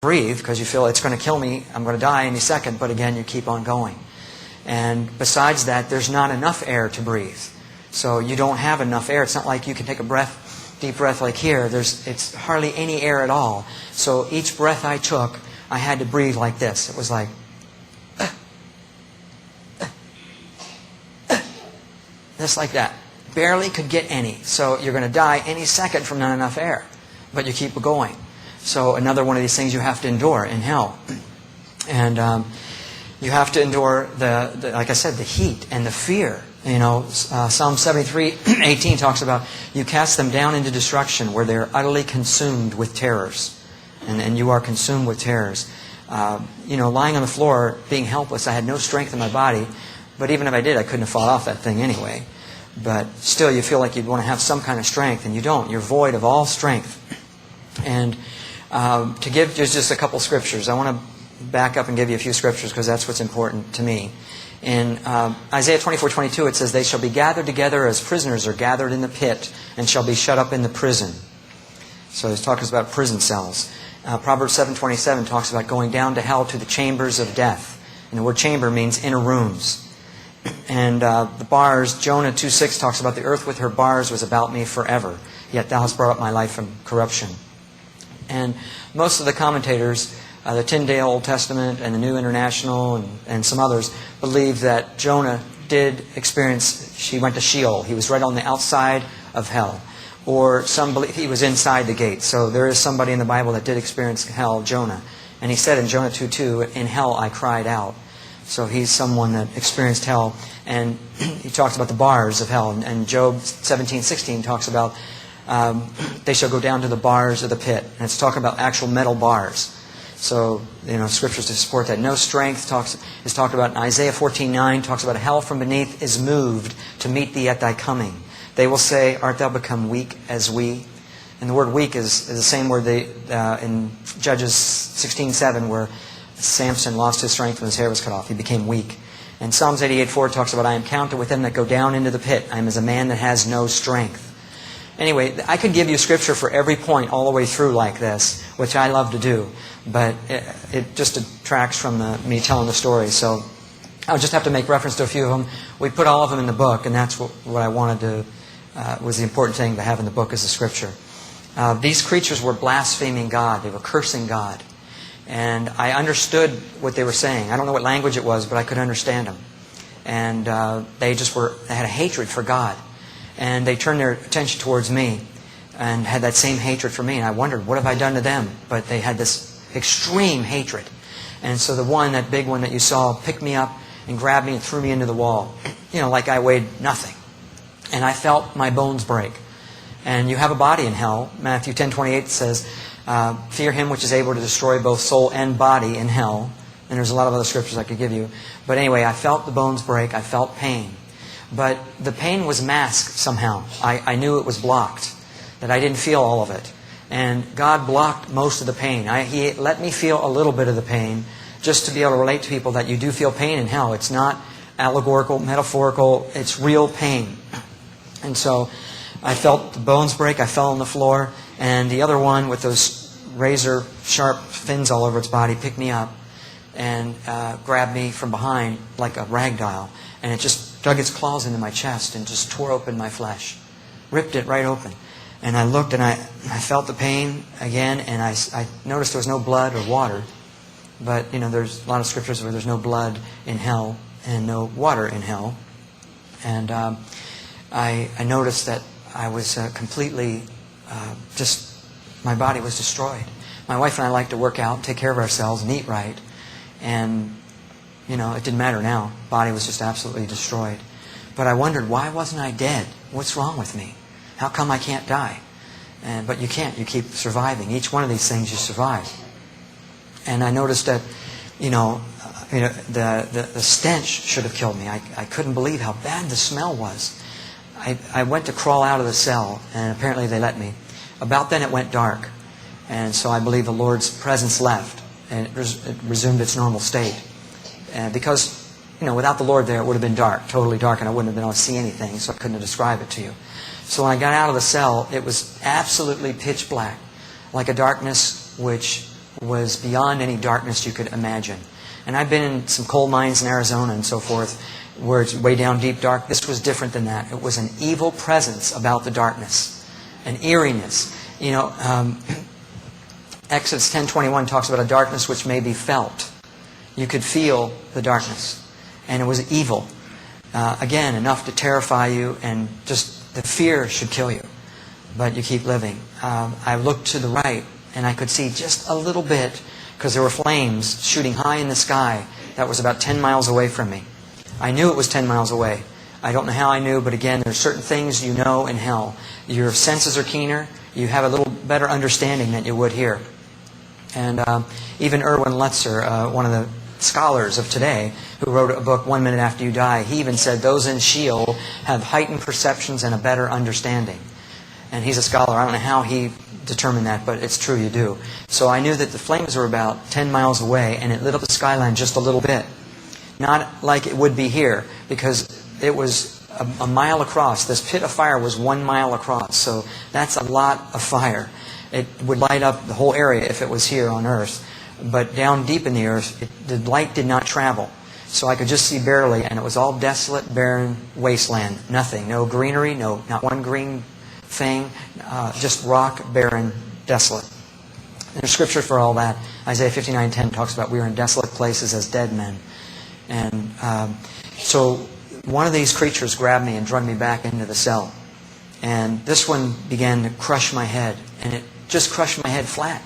breathe because you feel it's going to kill me, I'm going to die any second, but again, you keep on going. And besides that, there's not enough air to breathe. So you don't have enough air. It's not like you can take a breath, deep breath like here. It's hardly any air at all. So each breath I took, I had to breathe like this. It was like, just like that. Barely could get any. So you're going to die any second from not enough air. But you keep going. So another one of these things you have to endure in hell. And you have to endure, like I said, the heat and the fear. You know, Psalm 73:18 talks about, you cast them down into destruction where they're utterly consumed with terrors. And you are consumed with terrors. You know, lying on the floor, being helpless, I had no strength in my body. But even if I did, I couldn't have fought off that thing anyway. But still, you feel like you'd want to have some kind of strength, and you don't. You're void of all strength. And to give just a couple scriptures, I want to back up and give you a few scriptures because that's what's important to me. In Isaiah 24:22, it says, they shall be gathered together as prisoners are gathered in the pit and shall be shut up in the prison. So he's talking about prison cells. Proverbs 7:27 talks about going down to hell to the chambers of death. And the word chamber means inner rooms. And the bars, Jonah 2:6 talks about the earth with her bars was about me forever. Yet thou hast brought up my life from corruption. And most of the commentators, the Tyndale Old Testament and the New International and some others, believe that Jonah did experience, she went to Sheol. He was right on the outside of hell. Or some believe he was inside the gate. So there is somebody in the Bible that did experience hell, Jonah. And he said in Jonah 2:2, in hell I cried out. So he's someone that experienced hell. And he talks about the bars of hell. And Job 17:16 talks about they shall go down to the bars of the pit. And it's talking about actual metal bars. So, you know, scriptures to support that. No strength is talked about in Isaiah 14:9, talks about hell from beneath is moved to meet thee at thy coming. They will say, art thou become weak as we? And the word weak is the same word in Judges 16:7 where Samson lost his strength when his hair was cut off. He became weak. And Psalms 88:4 talks about, I am counted with them that go down into the pit. I am as a man that has no strength. Anyway, I could give you scripture for every point all the way through like this, which I love to do. But it just detracts from me telling the story. So I'll just have to make reference to a few of them. We put all of them in the book, and that's what I wanted to, was the important thing to have in the book is the scripture. These creatures were blaspheming God. They were cursing God. And I understood what they were saying. I don't know what language it was, but I could understand them. And they had a hatred for God. And they turned their attention towards me and had that same hatred for me. And I wondered, what have I done to them? But they had this extreme hatred. And so that big one that you saw, picked me up and grabbed me and threw me into the wall. You know, like I weighed nothing. And I felt my bones break. And you have a body in hell. Matthew 10:28 says, fear him which is able to destroy both soul and body in hell. And there's a lot of other scriptures I could give you. But anyway, I felt the bones break. I felt pain. But the pain was masked somehow. I knew it was blocked. That I didn't feel all of it. And God blocked most of the pain. He let me feel a little bit of the pain just to be able to relate to people that you do feel pain in hell. It's not allegorical, metaphorical. It's real pain. And so I felt the bones break. I fell on the floor. And the other one with those razor sharp fins all over its body picked me up and grabbed me from behind like a rag doll. And it just dug its claws into my chest and just tore open my flesh. Ripped it right open. And I looked and I felt the pain again, and I noticed there was no blood or water. But, you know, there's a lot of scriptures where there's no blood in hell and no water in hell. And I noticed that I was completely, my body was destroyed. My wife and I like to work out, take care of ourselves, and eat right. And, you know, it didn't matter now. Body was just absolutely destroyed. But I wondered, why wasn't I dead? What's wrong with me? How come I can't die? But you can't. You keep surviving. Each one of these things you survive. And I noticed that, the stench should have killed me. I couldn't believe how bad the smell was. I went to crawl out of the cell, and apparently they let me. About then it went dark. And so I believe the Lord's presence left, and it resumed its normal state. Because, without the Lord there, it would have been dark, totally dark, and I wouldn't have been able to see anything, so I couldn't describe it to you. So when I got out of the cell, it was absolutely pitch black, like a darkness which was beyond any darkness you could imagine. And I've been in some coal mines in Arizona and so forth, where it's way down deep dark. This was different than that. It was an evil presence about the darkness, an eeriness. You know, Exodus 10:21 talks about a darkness which may be felt. You could feel the darkness, and it was evil. Again, enough to terrify you, and just the fear should kill you. But you keep living. I looked to the right, and I could see just a little bit, because there were flames shooting high in the sky that was about 10 miles away from me. I knew it was 10 miles away. I don't know how I knew, but again, there's certain things you know in hell. Your senses are keener. You have a little better understanding than you would here. And even Erwin Lutzer, one of the scholars of today, who wrote a book, 1 Minute After You Die, he even said those in Sheol have heightened perceptions and a better understanding. And he's a scholar. I don't know how he determined that, but it's true, you do. So I knew that the flames were about 10 miles away, and it lit up the skyline just a little bit. Not like it would be here, because it was a mile across. This pit of fire was 1 mile across, so that's a lot of fire. It would light up the whole area if it was here on Earth. But down deep in the earth, the light did not travel. So I could just see barely, and it was all desolate, barren wasteland. Nothing. No greenery, not one green thing. Just rock, barren, desolate. There's scripture for all that. Isaiah 59:10 talks about we are in desolate places as dead men. And so one of these creatures grabbed me and dragged me back into the cell. And this one began to crush my head. And it just crushed my head flat.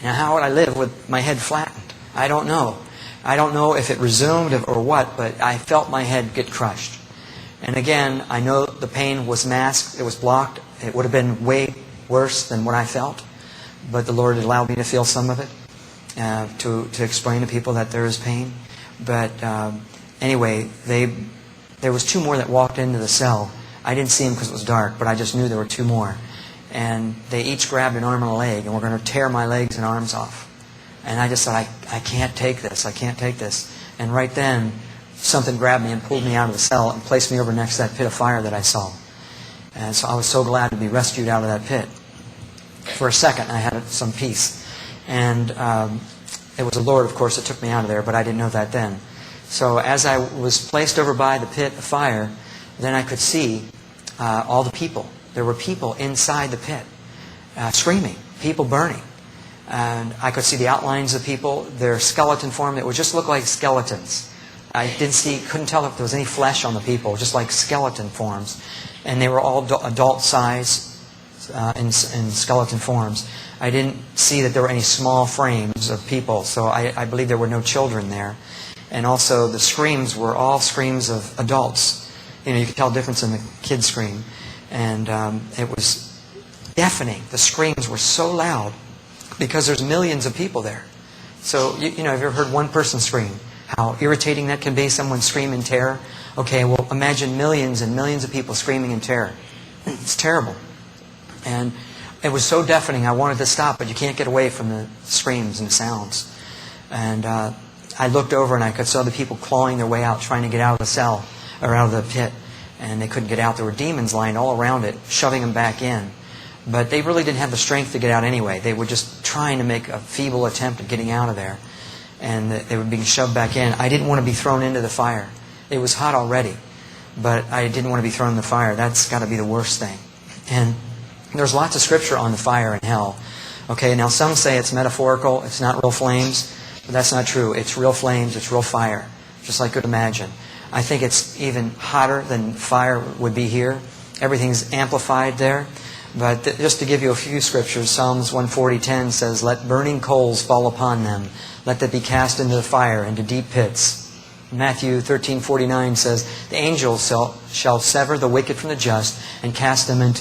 Now, how would I live with my head flattened? I don't know. I don't know if it resumed or what, but I felt my head get crushed. And again, I know the pain was masked. It was blocked. It would have been way worse than what I felt. But the Lord allowed me to feel some of it, to explain to people that there is pain. But anyway, there was two more that walked into the cell. I didn't see them because it was dark, but I just knew there were two more. And they each grabbed an arm and a leg, and were going to tear my legs and arms off. And I just thought, I can't take this. I can't take this. And right then, something grabbed me and pulled me out of the cell and placed me over next to that pit of fire that I saw. And so I was so glad to be rescued out of that pit. For a second, I had some peace. And it was the Lord, of course, that took me out of there, but I didn't know that then. So as I was placed over by the pit of fire, then I could see all the people. There were people inside the pit, screaming, people burning. And I could see the outlines of people, their skeleton form. It would just look like skeletons. I couldn't tell if there was any flesh on the people, just like skeleton forms. And they were all adult size in skeleton forms. I didn't see that there were any small frames of people, so I believe there were no children there. And also the screams were all screams of adults. You could tell the difference in the kid scream. And it was deafening. The screams were so loud because there's millions of people there. So, have you ever heard one person scream? How irritating that can be, someone scream in terror? Okay, well, imagine millions and millions of people screaming in terror. It's terrible. And it was so deafening, I wanted to stop, but you can't get away from the screams and the sounds. And I looked over and I could see the people clawing their way out, trying to get out of the cell, or out of the pit. And they couldn't get out. There were demons lying all around it, shoving them back in. But they really didn't have the strength to get out anyway. They were just trying to make a feeble attempt at getting out of there. And they were being shoved back in. I didn't want to be thrown into the fire. It was hot already. But I didn't want to be thrown in the fire. That's got to be the worst thing. And there's lots of scripture on the fire in hell. Okay, now some say it's metaphorical. It's not real flames. But that's not true. It's real flames. It's real fire. Just like you could imagine. I think it's even hotter than fire would be here. Everything's amplified there. But just to give you a few scriptures, Psalms 140:10 says, "Let burning coals fall upon them. Let them be cast into the fire, into deep pits." Matthew 13:49 says, "The angels shall sever the wicked from the just and cast them into